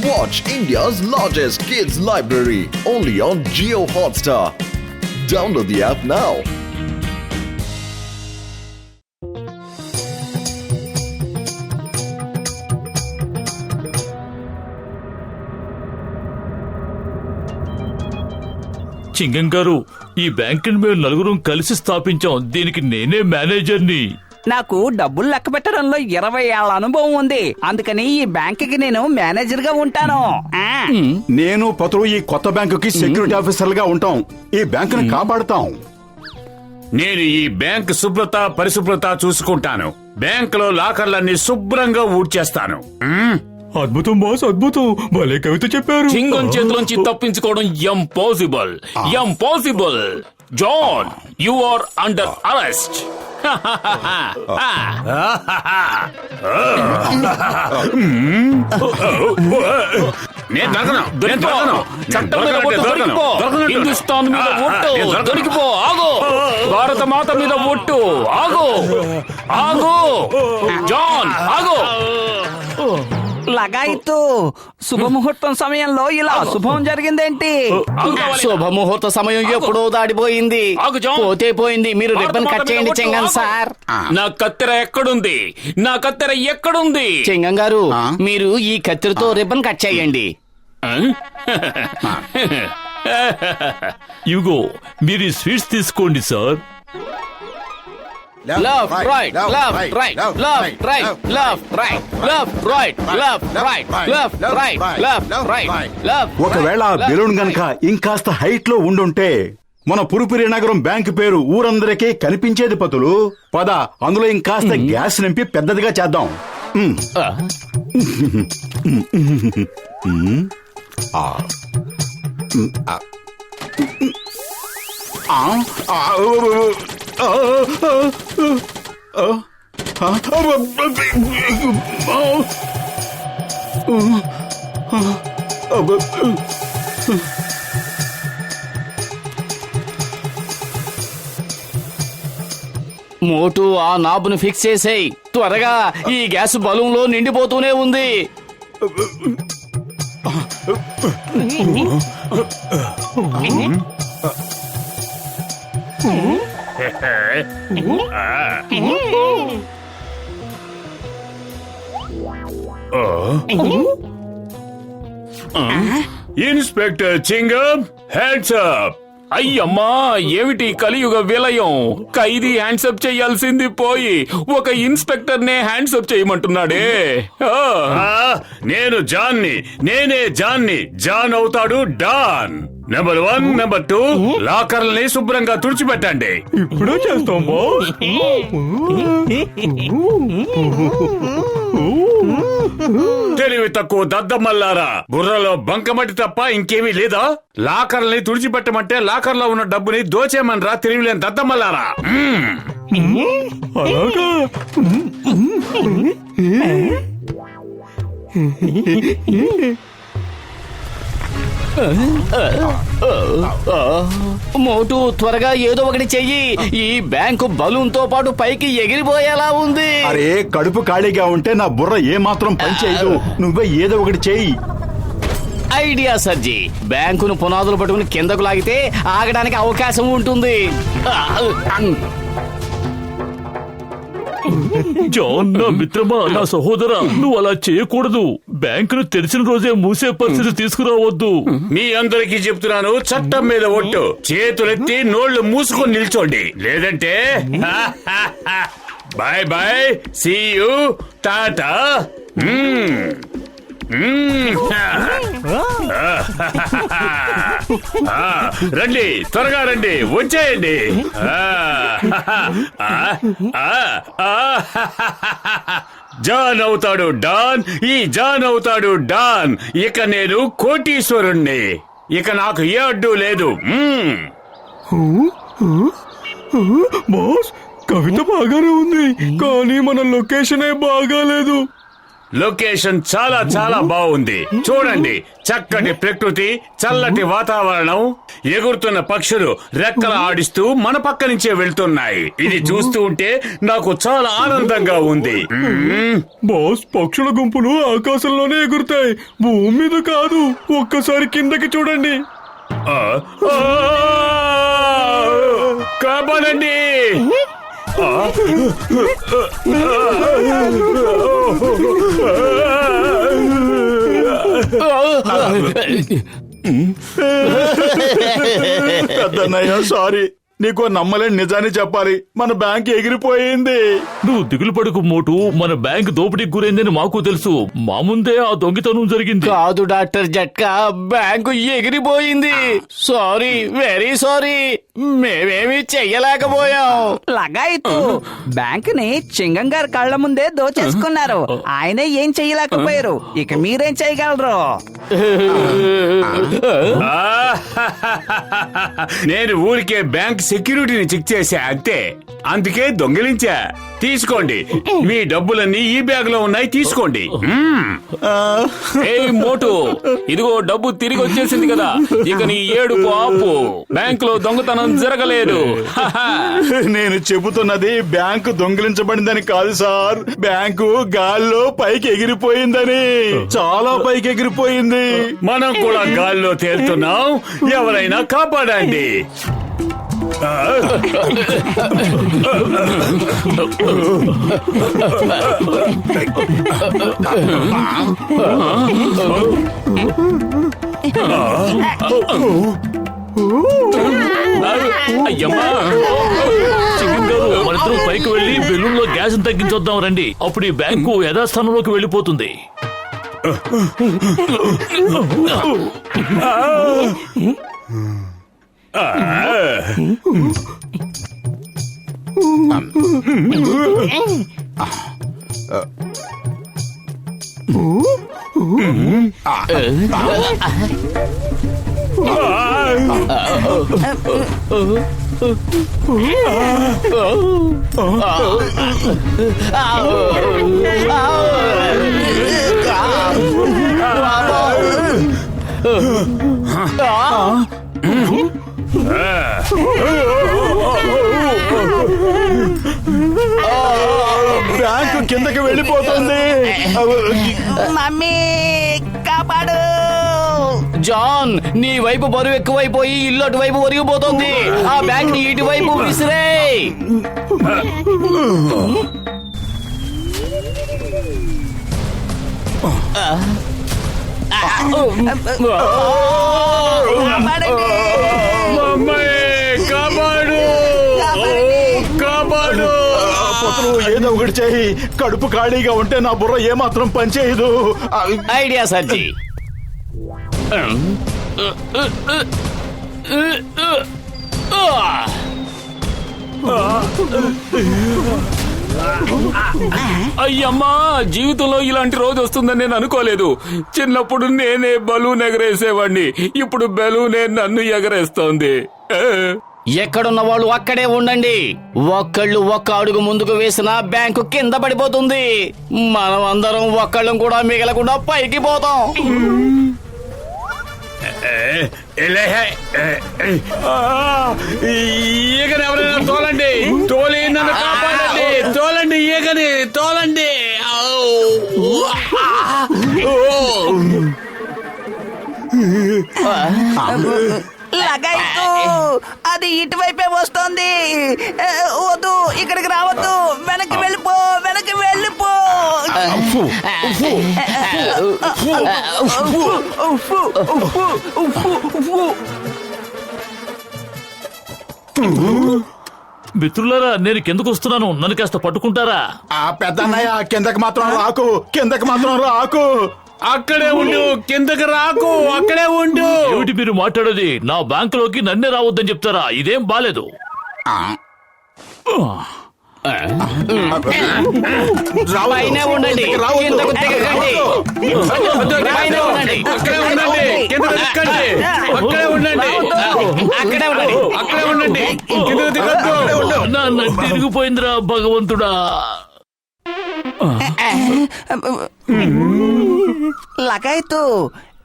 Watch India's largest kids library only on Jio Hotstar. Download the app now. చింగం గారు, ఈ బ్యాంకుని మేము నలుగురం కలిసి స్థాపించాం. దీనికి నేనే మేనేజర్ని. నాకు డబ్బులు లెక్క పెట్టడంలో 20 ఏళ్ల అనుభవం ఉంది. అందుకని ఈ బ్యాంకుకి నేను మేనేజర్ గా ఉంటాను. నేను పతులు ఈ కొత్త బ్యాంకుకి సెక్యూరిటీ ఆఫీసర్లుగా ఉంటాం. ఈ బ్యాంకుని కాపాడుతాం. నేను ఈ బ్యాంక్ శుభ్రత పరిశుభ్రత చూసుకుంటాను. బ్యాంకులో లాకర్లన్నీ శుభ్రంగా ఊడ్చేస్తాను. అద్భుతం బాస్, అద్భుతం. భలే కవిత చెప్పారు. చింగం చేతిలోంచి తప్పించుకోవడం impossible. Impossible. John, you are under arrest. నేను దొరకను. చట్టం మీద ఒట్టు దొరికిపో. హిందుస్థాన్ మీద ఒట్టు దొరికిపో. ఆగు. భారత మాత మీద ఒట్టు. ఆగు. ఆగు. జాన్, ఆగు. లగాయితూ శుభముహూర్తం సమయంలో ఇలా శుభం జరిగిందేంటి? శుభముహూర్త సమయం ఎప్పుడో దాడిపోయింది. పోతే పోయింది. మీరు రిబ్బన్ కట్ చేయండి చెంగం సార్. నా కత్తెర ఎక్కడుంది? నా కత్తెర ఎక్కడుంది? చెంగం గారు, మీరు ఈ కత్తిరితో రిబ్బన్ కట్ చేయండి. ఇగో మీరు ఈ స్వీట్స్ తీసుకోండి sir. Left, right, left, right, left, right, left, right, left, right, left, right, left, right, left, right, left. ఒకవేళ బెలూన్ గనక ఇంకాస్త హైట్ లో ఉండుంటే మన పురుపురి నగరం బ్యాంక్ పేరు ఊరందరికీ కనిపించేది పతులు. పద, అందులో ఇంకాస్త గ్యాస్ నింపి పెద్దదిగా చేద్దాం. మోటు ఆ నాబును ఫిక్స్ చేసేయ్ త్వరగా. ఈ గ్యాస్ బలూన్లో నిండిపోతూనే ఉంది. Inspector Chingam, hands up. అయ్యమ్మా, ఏమిటి కలియుగ విలయం? ఖైదీ హ్యాండ్సప్ చెయ్యాల్సింది పోయి ఒక ఇన్స్పెక్టర్ నే హ్యాండ్సప్ చేయమంటున్నాడే. నేను జాన్ని. నేనే జాన్ని. జాన్ అవుతాడు డాన్. నెంబర్ 1, నెంబర్ 2 లాకర్లని శుభ్రంగా తుడిచిపెట్టండి. ఇప్పుడే చేస్తాం బాస్. తెలివి తక్కువ దద్దమల్లారా, బుర్రలో బంకమట్టి తప్ప ఇంకేమీ లేదా? లాకర్లని తుడిచిపెట్టమంటే లాకర్లో ఉన్న డబ్బుని దోచేమనరా తెలివిలేని దద్దమల్లారా. అలాగా? మోటు త్వరగా ఏదో ఒకటి చెయ్యి. ఈ బ్యాంకు బలూన్ తో పాటు పైకి ఎగిరిపోయేలా ఉంది. అరే, కడుపు ఖాళీగా ఉంటే నా బుర్ర ఏ మాత్రం పనిచేయదు. నువ్వే ఏదో ఒకటి చెయ్యి. ఐడియా సర్జీ. బ్యాంకును పునాదులు పట్టుకుని కిందకు లాగితే ఆగడానికి అవకాశం ఉంటుంది. జాన్, నా మిత్రమా, నా సహోదరా, నువ్వు అలా చేయకూడదు. బ్యాంకును తెరిచిన రోజే మూసే పరిస్థితి తీసుకురావద్దు. మీ అందరికీ చెప్తున్నాను, చట్టం మీద ఒట్టు. చేతులెత్తి నోళ్లు మూసుకొని నిల్చోండి, లేదంటే bye bye, see you, tata. రండి, త్వరగా రండి, వచ్చేయండి. జాన్ అవుతాడు డాన్. ఈ జాన్ అవుతాడు డాన్. ఇక నేను కోటీశ్వరుణ్ణి. ఇక నాకు ఏ అడ్డు లేదు. బాస్, కవిత బాగానే ఉంది, కానీ మన లొకేషనే బాగాలేదు. లొకేషన్ చాలా చాలా బాగుంది. చూడండి, చక్కటి ప్రకృతి, చల్లటి వాతావరణం, ఎగురుతున్న పక్షులు రెక్కలు ఆడిస్తూ మన పక్క నుంచే వెళ్తున్నాయి. ఇది చూస్తూ ఉంటే నాకు చాలా ఆనందంగా ఉంది. బాస్, పక్షుల గుంపులు ఆకాశంలోనే ఎగురుతాయి, భూమి మీద కాదు. ఒక్కసారి కిందకి చూడండి. కాపాడండి. పెద్దన్నయ్య సారీ, నీకు నమ్మలేని నిజాన్ని చెప్పాలి, మన బ్యాంక్ ఎగిరిపోయింది. నువ్వు దిగులు పడుకు మోటు, మన బ్యాంక్ దోపిడీకి గురైందని మాకు తెలుసు. మా ముందే ఆ దొంగతనం జరిగింది. కాదు డాక్టర్ జట్కా, బ్యాంకు ఎగిరిపోయింది. సారీ, వెరీ సారీ, మేమేమి చెయ్యలేకపోయాం. లగాయితు బ్యాంక్ ని చింగం గారి కళ్ళ ముందే దోచేసుకున్నారు. ఆయనే ఏం చెయ్యలేకపోయారు, ఇక మీరేం చేయగలరు? నేను ఊరికే బ్యాంక్ సెక్యూరిటీని చెక్ చేశా అంతే, అందుకే దొంగిలించా. తీసుకోండి, మీ డబ్బులన్నీ ఈ బ్యాగ్ లో ఉన్నాయి, తీసుకోండి. ఏయ్ మోటు, ఇదిగో డబ్బు తిరిగి వచ్చేసింది కదా, ఇక నీ ఏడుపు ఆపు. బ్యాంక్ లో దొంగతనం జరగలేదు. నేను చెబుతున్నది బ్యాంకు దొంగిలించబడిందని కాదు సార్, బ్యాంకు గాల్లో పైకి ఎగిరిపోయిందని. చాలా పైకి ఎగిరిపోయింది. మనం కూడా గాల్లో తేలుతున్నాం, ఎవరైనా కాపాడండి. అయ్యమ్మా, చికెన్ గారు, మనిద్దరం పైకి వెళ్లి బెలూన్లో గ్యాస్ తగ్గించొద్దాం రండి. అప్పుడు ఈ బ్యాంకు యథాస్థానంలోకి వెళ్ళిపోతుంది. బ్యాంకు కిందకి వెళ్ళిపోతుంది. మమ్మీ కాపాడు. జాన్, నీ వైపు బరువు ఎక్కువైపోయి ఇల్లు అటువైపు ఒరిగిపోతుంది. ఆ బ్యాంక్ ని ఇటువైపు విసిరే. కాపాడు, కాపాడు. పొతలు ఏదో ఒకటి చేయి, కడుపు ఖాళీగా ఉంటే నా బుర్ర ఏమాత్రం పనిచేయదు. ఐడియా సర్జీ. అయ్యమ్మా, జీవితంలో ఇలాంటి రోజు వస్తుందని నేను అనుకోలేదు. చిన్నప్పుడు నేనే బలూన్ ఎగరేసేవాడిని, ఇప్పుడు బలూనే నన్ను ఎగరేస్తోంది. ఎక్కడున్న వాళ్ళు అక్కడే ఉండండి. ఒక్కళ్ళు ఒక్క అడుగు ముందుకు వేసినా బ్యాంకు కింద పడిపోతుంది. మనం అందరం ఒక్కళ్ళం కూడా మిగలకుండా పైకి పోతాం. ఈగని ఎవరైనా తోలండి, తోలి నన్ను కాపాడండి, తోలండి, ఈగని తోలండి. లగాయితు అది ఇటువైపే వస్తోంది. వద్దు, ఇక్కడికి రావద్దు, వెనక్కి వెళ్ళిపో, వెనక్కి వెళ్ళిపో. మిత్రులారా, నేను కిందకు వస్తున్నాను, నన్ను కాస్త పట్టుకుంటారా? ఆ పెద్దన్నయ్య కిందకి మాత్రం రాకు, కిందకి మాత్రం రాకు. అక్కడే ఉండు, కిందకి రాకు, అక్కడే ఉండు. ఏమిటి మీరు మాట్లాడేది? నా బ్యాంకులోకి నన్నే రావద్దని చెప్తారా? ఇదేం బాలేదు. పైనే ఉండండి, కిందకు దిగకండి. పైనే ఉండండి, అక్కడే ఉండండి, కిందకి దిక్కండి. అక్కడే ఉండండి, అక్కడే ఉండండి. అక్కడే ఉండండి, కిందకి దిగొద్దు. నా తిరిగిపోయిందిరా భగవంతుడా. లగాయతు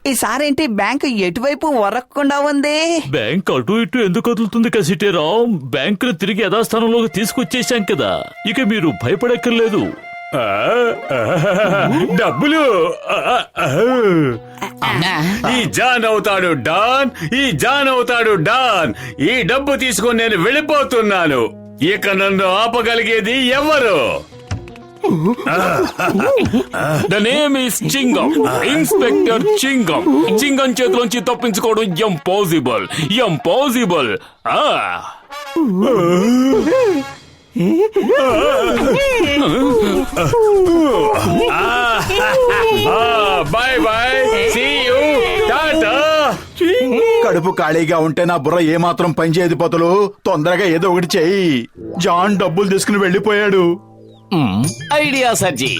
ఈసారేంటి బ్యాంకు ఎటువైపు వరక్కుండా ఉంది? బ్యాంక్ అటు ఇటు ఎందుకు కదులుతుంది కసిటేరాం? బ్యాంకును తిరిగి యథాస్థానంలోకి తీసుకొచ్చేసాం కదా, ఇక మీరు భయపడక్కర్లేదు. డబ్బులు ఈ జాన్ అవుతాడు డాన్, ఈ జాన్ అవుతాడు డాన్. ఈ డబ్బు తీసుకొని నేను వెళ్ళిపోతున్నాను. ఇక నన్ను ఆపగలిగేది ఎవరు? The name is Chingam, inspector Chingam. Chingam చేతిలోంచి తప్పించుకోవడం impossible, impossible. Bye bye, see you, tata. కడుపు ఖాళీగా ఉంటే నా బుర్ర ఏమాత్రం పనిచేయదు పతులు. తొందరగా ఏదో ఒకటి చెయ్యి. జాన్ డబ్బులు తీసుకుని వెళ్ళిపోయాడు. ఐడియా సజ్జీ.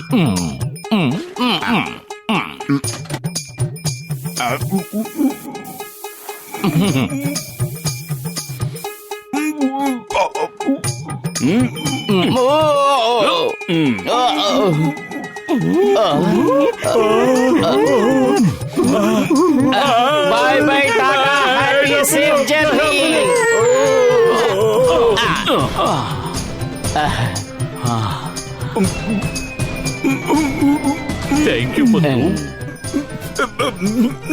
Bye bye, tata, happy safe journey. Thank you.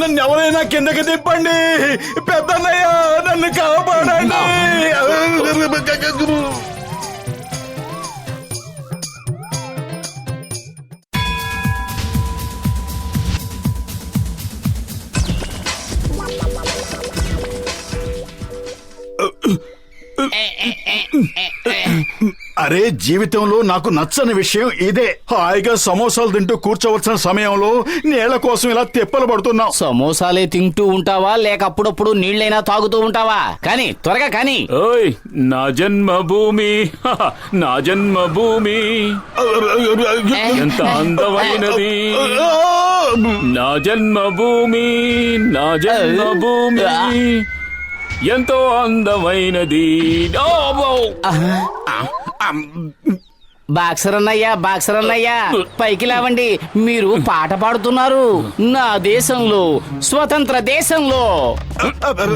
నన్ను ఎవరైనా కిందకి తిప్పండి. పెద్దన్నయ్య నన్ను కాపాడండి. అరే, జీవితంలో నాకు నచ్చని విషయం ఇదే. హాయిగా సమోసాలు తింటూ కూర్చోవలసిన సమయంలో నీళ్ల కోసం ఇలా తిప్పలు పడుతున్నాం. సమోసాలే తింటూ ఉంటావా, లేక అప్పుడప్పుడు నీళ్ళైనా తాగుతూ ఉంటావా? కానీ త్వరగా కానీ. ఓయ్, నా జన్మభూమి, నా జన్మభూమి ఎంత అందమైనది. నా జన్మభూమి, నా జన్మభూమి ఎంతో అందమైనది. బాక్సర్ అన్నయ్య, బాక్సర్ అన్నయ్య, పైకి లేవండి. మీరు పాట పాడుతున్నారు. నా దేశంలో, స్వతంత్ర దేశంలో.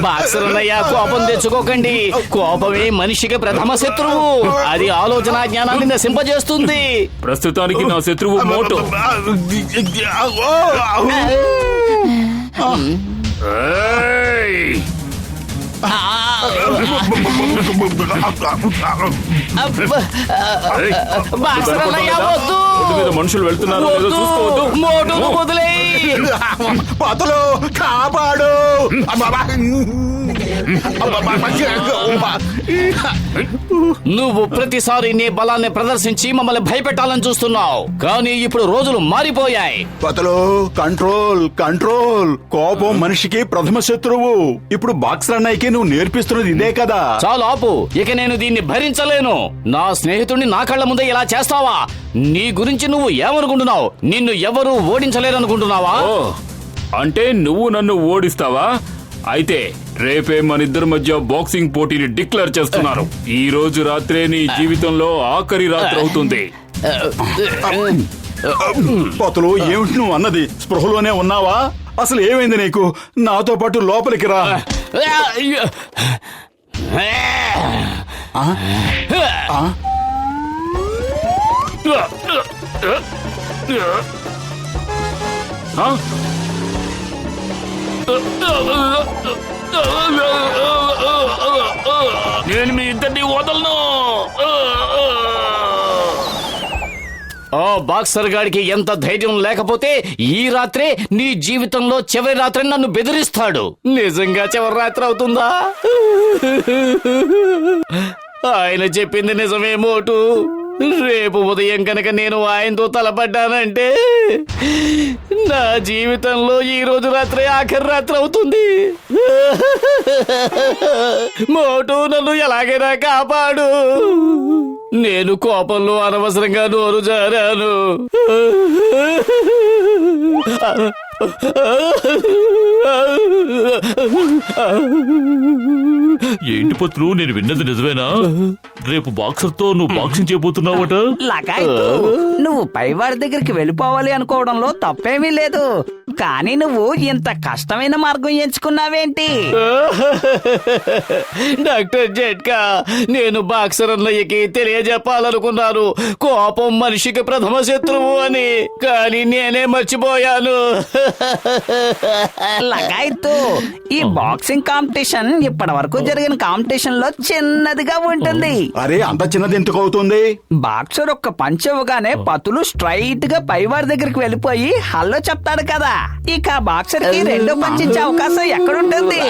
బాక్సర్ అన్నయ్య, కోపం తెచ్చుకోకండి. కోపమే మనిషికి ప్రథమ శత్రువు. అది ఆలోచన జ్ఞానాన్ని నశింపజేస్తుంది. ప్రస్తుతానికి నా శత్రువు మోటో. బాక్సర్ అన్నయ్య, వద్దు. రోడ్డు మీద మనుషులు వెళ్తున్నారు, ఏదో చూసుకోవద్దు. మోటును వదిలేయ్. పతులు కాపాడు. నువ్వు ప్రతిసారి నీ బలాన్ని ప్రదర్శించి మమ్మల్ని భయపెట్టాలని చూస్తున్నావు, కానీ ఇప్పుడు రోజులు మారిపోయాయి. పతులు, కంట్రోల్ కంట్రోల్. కోపం మనిషికి ప్రథమ శత్రువు. ఇప్పుడు బాక్సర్ అన్నయ్యకి నువ్వు నేర్పిస్తున్నది ఇదే కదా. చాలు ఆపు. ఇక నేను దీన్ని భరించలేను. నా స్నేహితుడిని నా కళ్ళ ముందే ఇలా చేస్తావా? నీ గురించి నువ్వు ఏమనుకుంటున్నావు? నిన్ను ఎవరు ఓడించలేరనుకుంటున్నావా? ఓ, అంటే నువ్వు నన్ను ఓడిస్తావా? అయితే రేపే మన ఇద్దరి మధ్య బాక్సింగ్ పోటీని డిక్లేర్ చేస్తున్నారు. ఈ రోజు రాత్రే నీ జీవితంలో ఆఖరి రాత్రి అవుతుంది. పతులు, ఏమిటి నువ్వు అన్నది? స్పృహలోనే ఉన్నావా? అసలు ఏమైంది నీకు? నాతో పాటు లోపలికి రా. నేను మీ ఇద్దరిని వదలను. ఓ బాక్సర్ గాడికి ఎంత ధైర్యం లేకపోతే ఈ రాత్రే నీ జీవితంలో చివరి రాత్రి నన్ను బెదిరిస్తాడు. నిజంగా చివరి రాత్రి అవుతుందా? ఆయన చెప్పింది నిజమే మోటు. రేపు ఉదయం కనుక నేను ఆయనతో తలపడ్డానంటే నా జీవితంలో ఈ రోజు రాత్రి ఆఖరి రాత్రి అవుతుంది. మోటు, నన్ను ఎలాగైనా కాపాడు. నేను కోపంలో అనవసరంగా నోరు జారాను. ఏంటి పత్రు, నేను విన్నది నిజమేనా? రేపు బాక్సర్ తో నువ్వు బాక్సింగ్ చేయబోతున్నావట? లగాయత్తు, నువ్వు పైవాడి దగ్గరికి వెళ్ళిపోవాలి అనుకోవడంలో తప్పేమీ లేదు. కానీ నువ్వు ఇంత కష్టమైన మార్గం ఎంచుకున్నావేంటి? డాక్టర్ జట్కా, నేను బాక్సర్ అన్నయ్యకి తెలియజెప్పాలనుకున్నాను కోపం మనిషికి ప్రథమ శత్రువు అని, కానీ నేనే మర్చిపోయాను. లగాయత్తు, ఈ బాక్సింగ్ కాంపిటీషన్ ఇప్పటి వరకు జరిగిన కాంపిటీషన్ లో చిన్నదిగా ఉంటుంది. అరే అంత చిన్నది ఎందుకు అవుతుంది? బాక్సర్ ఒక్క పంచ్ ఇవ్వగానే పతులు స్ట్రైట్ గా పైవాడి దగ్గరికి వెళ్ళిపోయి హల్లో చెప్తాడు కదా. ఇక బాక్సర్ కి రెండో పంచ్ ఇచ్చే అవకాశం ఎక్కడుంటుంది?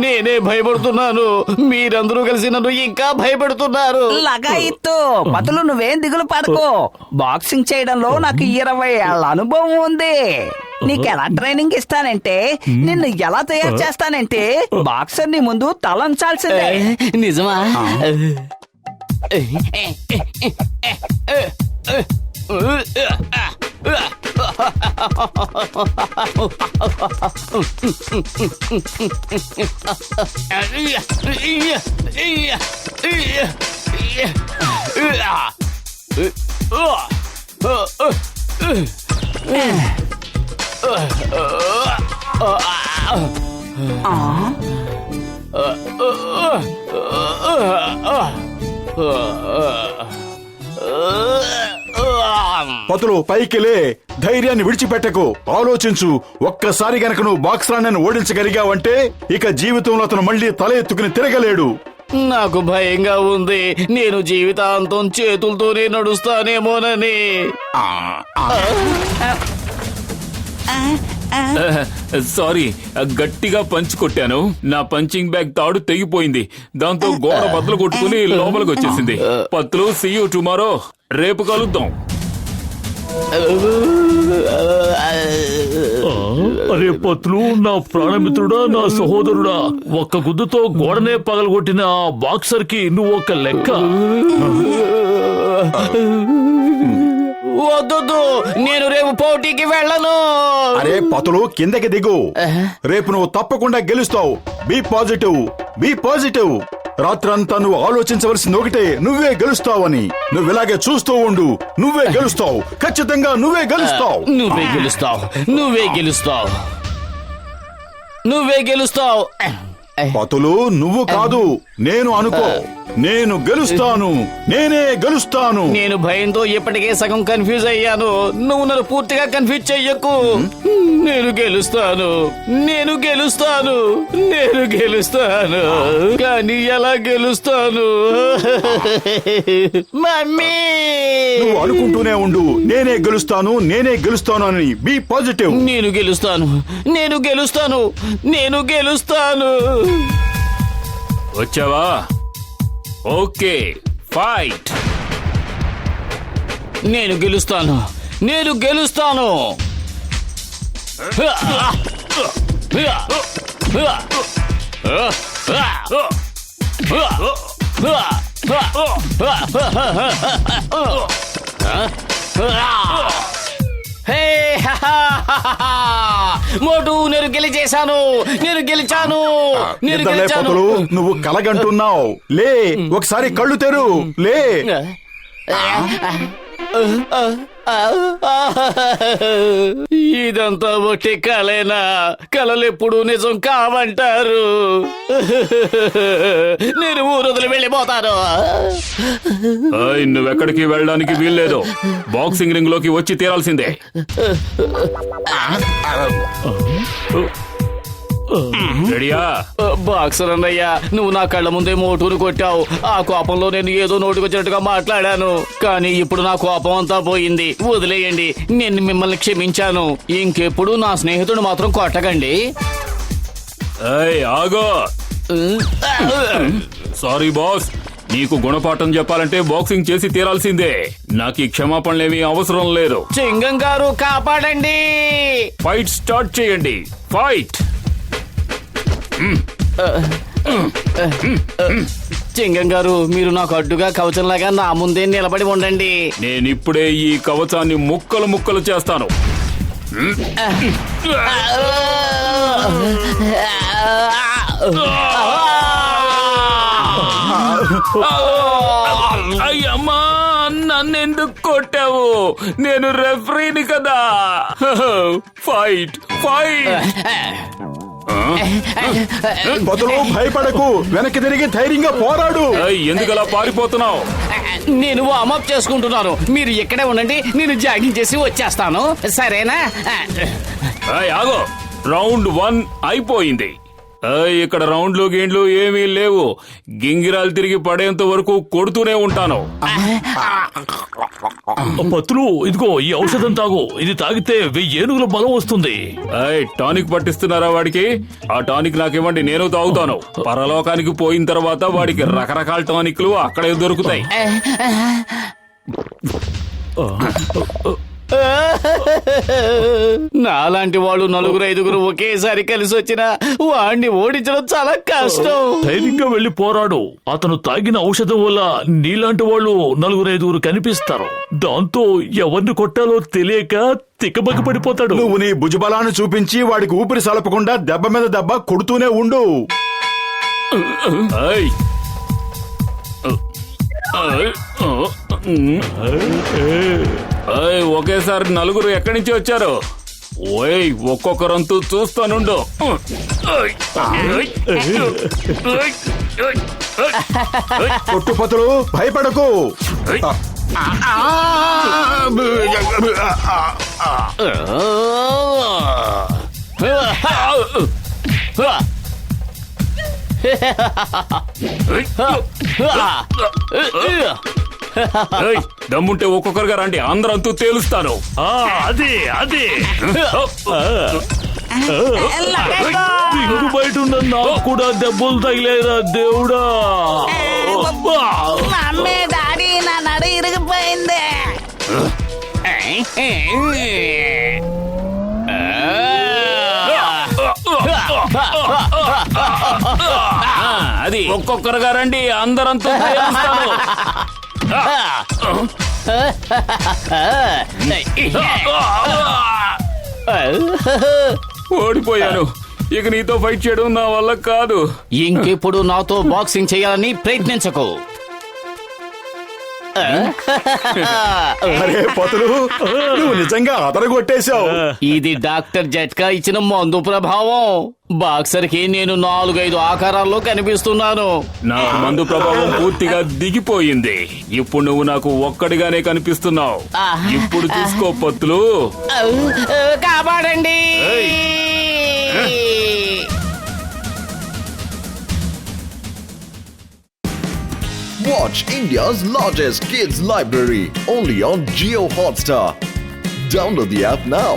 నేనే భయపడుతున్నాను, మీరందరూ కలిసి నన్ను ఇంకా భయపెడుతున్నారు. లగాయిత్తు, పతులు నువ్వేం దిగులు పడకు. బాక్సింగ్ చేయడంలో నాకు 20 ఏళ్ల అనుభవం ఉంది. నీకెలా ట్రైనింగ్ ఇస్తానంటే, నిన్ను ఎలా తయారు చేస్తానంటే, బాక్సర్ ని ముందు తలంచాల్సిందే. నిజమా? పతులు పైకిలే, ధైర్యాన్ని విడిచిపెట్టకు, ఆలోచించు. ఒక్కసారి గనక నువ్వు బాక్సరాన్ని ఓడించగలిగావంటే ఇక జీవితంలో అతను మళ్ళీ తల ఎత్తుకుని తిరగలేడు. నాకు భయంగా ఉంది, నేను జీవితాంతం చేతులతోనే నడుస్తానేమోనని. సారీ, గట్టిగా పంచ్ కొట్టాను. నా పంచింగ్ బ్యాగ్ తాడు తెగిపోయింది. దాంతో గోడ బద్దలు కొట్టుకుని లోపలికి వచ్చేసింది. Patlu, see you tomorrow. రేపు కలుద్దాం. అరే పత్లు, నా ప్రాణమిత్రుడా, నా సహోదరుడా, ఒక్క గుద్దుతో గోడనే పగలగొట్టిన ఆ బాక్సర్ కి నువ్వు ఒక లెక్క. వద్దు, నేను రేపు పోటీకి వెళ్ళను. అరే పతులు, కిందకి దిగు. రేపు నువ్వు తప్పకుండా గెలుస్తావు. Be positive, be positive. రాత్రంతా నువ్వు ఆలోచించవలసింది ఒకటే, నువ్వే గెలుస్తావని. నువ్వు ఇలాగే చూస్తూ ఉండు, నువ్వే గెలుస్తావు. ఖచ్చితంగా నువ్వే గెలుస్తావు. నువ్వే గెలుస్తావు, నువ్వే గెలుస్తావు, నువ్వే గెలుస్తావు. పతులు, నువ్వు కాదు, నేను అనుకో. నేను గెలుస్తాను, నేనే గెలుస్తాను. నేను భయంతో ఇప్పటికే సగం కన్ఫ్యూజ్ అయ్యాను. నువ్వు నన్ను పూర్తిగా కన్ఫ్యూజ్ చెయ్యకు. నేను గెలుస్తాను, నేను గెలుస్తాను, నేను గెలుస్తాను. కానీ ఎలా గెలుస్తాను? మమ్మీ, నువ్వు అనుకుంటూనే ఉండు, నేనే గెలుస్తాను, నేనే గెలుస్తాను అని. Be positive. నేను గెలుస్తాను, నేను గెలుస్తాను, నేను గెలుస్తాను. వచ్చావా? Okay, fight. నేను గెలుస్తాను, నేను గెలుస్తాను. మోటు, నేను గెలిచేశాను, నేను గెలిచాను, నేను నిద్రలే గెలిచాను. పతులు, నువ్వు కలగంటున్నావు. లే, ఒకసారి కళ్ళు తెరు, లే. ఇదంతా ఒకటి కలేనా? కలలెప్పుడు నిజం కావంటారు. నేను ఊరొదిలి వెళ్ళిపోతాను. నువ్వెక్కడికి వెళ్ళడానికి వీల్లేదు. బాక్సింగ్ రింగ్ లోకి వచ్చి తీరాల్సిందే. రెడీయా? బాక్సర్ అన్నయ్య, నువ్వు నా కళ్ళ ముందే మోటూరు కొట్టావు. ఆ కోపంలో నేను ఏదో నోటికొచ్చినట్టుగా మాట్లాడాను. కానీ ఇప్పుడు నా కోపం అంతా పోయింది. వదిలేయండి, నేను మిమ్మల్ని క్షమించాను. ఇంకెప్పుడు నా స్నేహితుడు మాత్రం కొట్టకండి. ఆగో. సారీ బాస్, నీకు గుణపాఠం చెప్పాలంటే బాక్సింగ్ చేసి తీరాల్సిందే. నాకు ఈ క్షమాపణలేమీ అవసరం లేదు. చింగం గారు, కాపాడండి. ఫైట్ స్టార్ట్ చేయండి. ఫైట్. చింగం గారు, మీరు నాకు అడ్డుగా కవచంలాగా నా ముందే నిలబడి ఉండండి. నేనిప్పుడే ఈ కవచాన్ని ముక్కలు ముక్కలు చేస్తాను. అయ్యమ్మా నన్నెందుకు కొట్టావు? నేను రెఫరీని కదా. Fight fight. పతులు భయపడకు, వెనక్కి తిరిగి ధైర్యంగా పోరాడు. ఎందుకలా పారిపోతున్నావు? నేను వార్మప్ చేసుకుంటున్నాను. మీరు ఇక్కడే ఉండండి, నేను జాగింగ్ చేసి వచ్చేస్తాను, సరేనా? ఆగో, రౌండ్ 1 అయిపోయింది. ఇక్కడ రౌండ్లు గేండ్లు ఏమీ లేవు. గింగిరాలు తిరిగి పడేంత వరకు కొడుతూనే ఉంటాను. పత్రులు, ఇదిగో ఈ ఔషధం తాగు. ఇది తాగితే 1000 ఏనుగుల బలం వస్తుంది. టానిక్ పట్టిస్తున్నారా వాడికి? ఆ టానిక్ నాకివ్వండి, నేను తాగుతాను. పరలోకానికి పోయిన తర్వాత వాడికి రకరకాల టానిక్లు అక్కడే దొరుకుతాయి. నాలాంటి వాళ్ళు 4-5 ఒకేసారి కలిసి వచ్చినా వాడిని ఓడించడం చాలా కష్టం. ధైర్యంగా వెళ్లి పోరాడు. అతను తాగిన ఔషధం వల్ల నీలాంటి వాళ్ళు 4-5 కనిపిస్తారు. దాంతో ఎవరిని కొట్టాలో తెలియక తిక్కబక్క పడిపోతాడు. నువ్వు నీ భుజబలాన్ని చూపించి వాడికి ఊపిరి సలపకుండా దెబ్బ మీద దెబ్బ కొడుతూనే ఉండు. ఒకేసారి 4 ఎక్కడి నుంచి వచ్చారు? ఓయ్, ఒక్కొక్కరంతూ చూస్తానుండు. కొట్టు పతులు, భయపడకు. దమ్ముంటే ఒక్కొక్కరుగా రండి, అందరంతూ తేలుస్తాను. అదే దిగు బయట ఉన్న నాకు కూడా దెబ్బలు తగిలేరా దేవుడా. మమ్మీ డాడీ నా నడు ఇరిగిపోయింది. అది ఒక్కొక్కరుగా రండి, అందరంతూ తేలుస్తాను. ఓడిపోయాను. ఇక నీతో ఫైట్ చేయడం నా వల్ల కాదు. ఇంకెప్పుడు నాతో బాక్సింగ్ చేయాలని ప్రయత్నించకు. అరే పతులు, నువ్వు నిజంగా అదరగొట్టేశావు. ఇది డాక్టర్ జట్కా ఇచ్చిన మందు ప్రభావం. బాక్సర్ కి నేను 4-5 ఆకారాల్లో కనిపిస్తున్నాను. నాకు మందు ప్రభావం పూర్తిగా దిగిపోయింది. ఇప్పుడు నువ్వు నాకు ఒక్కడిగానే కనిపిస్తున్నావు. ఇప్పుడు చూసుకో పత్తులు. కాపాడండి. Watch India's largest kids library only on Geo Hotstar. Download the app now.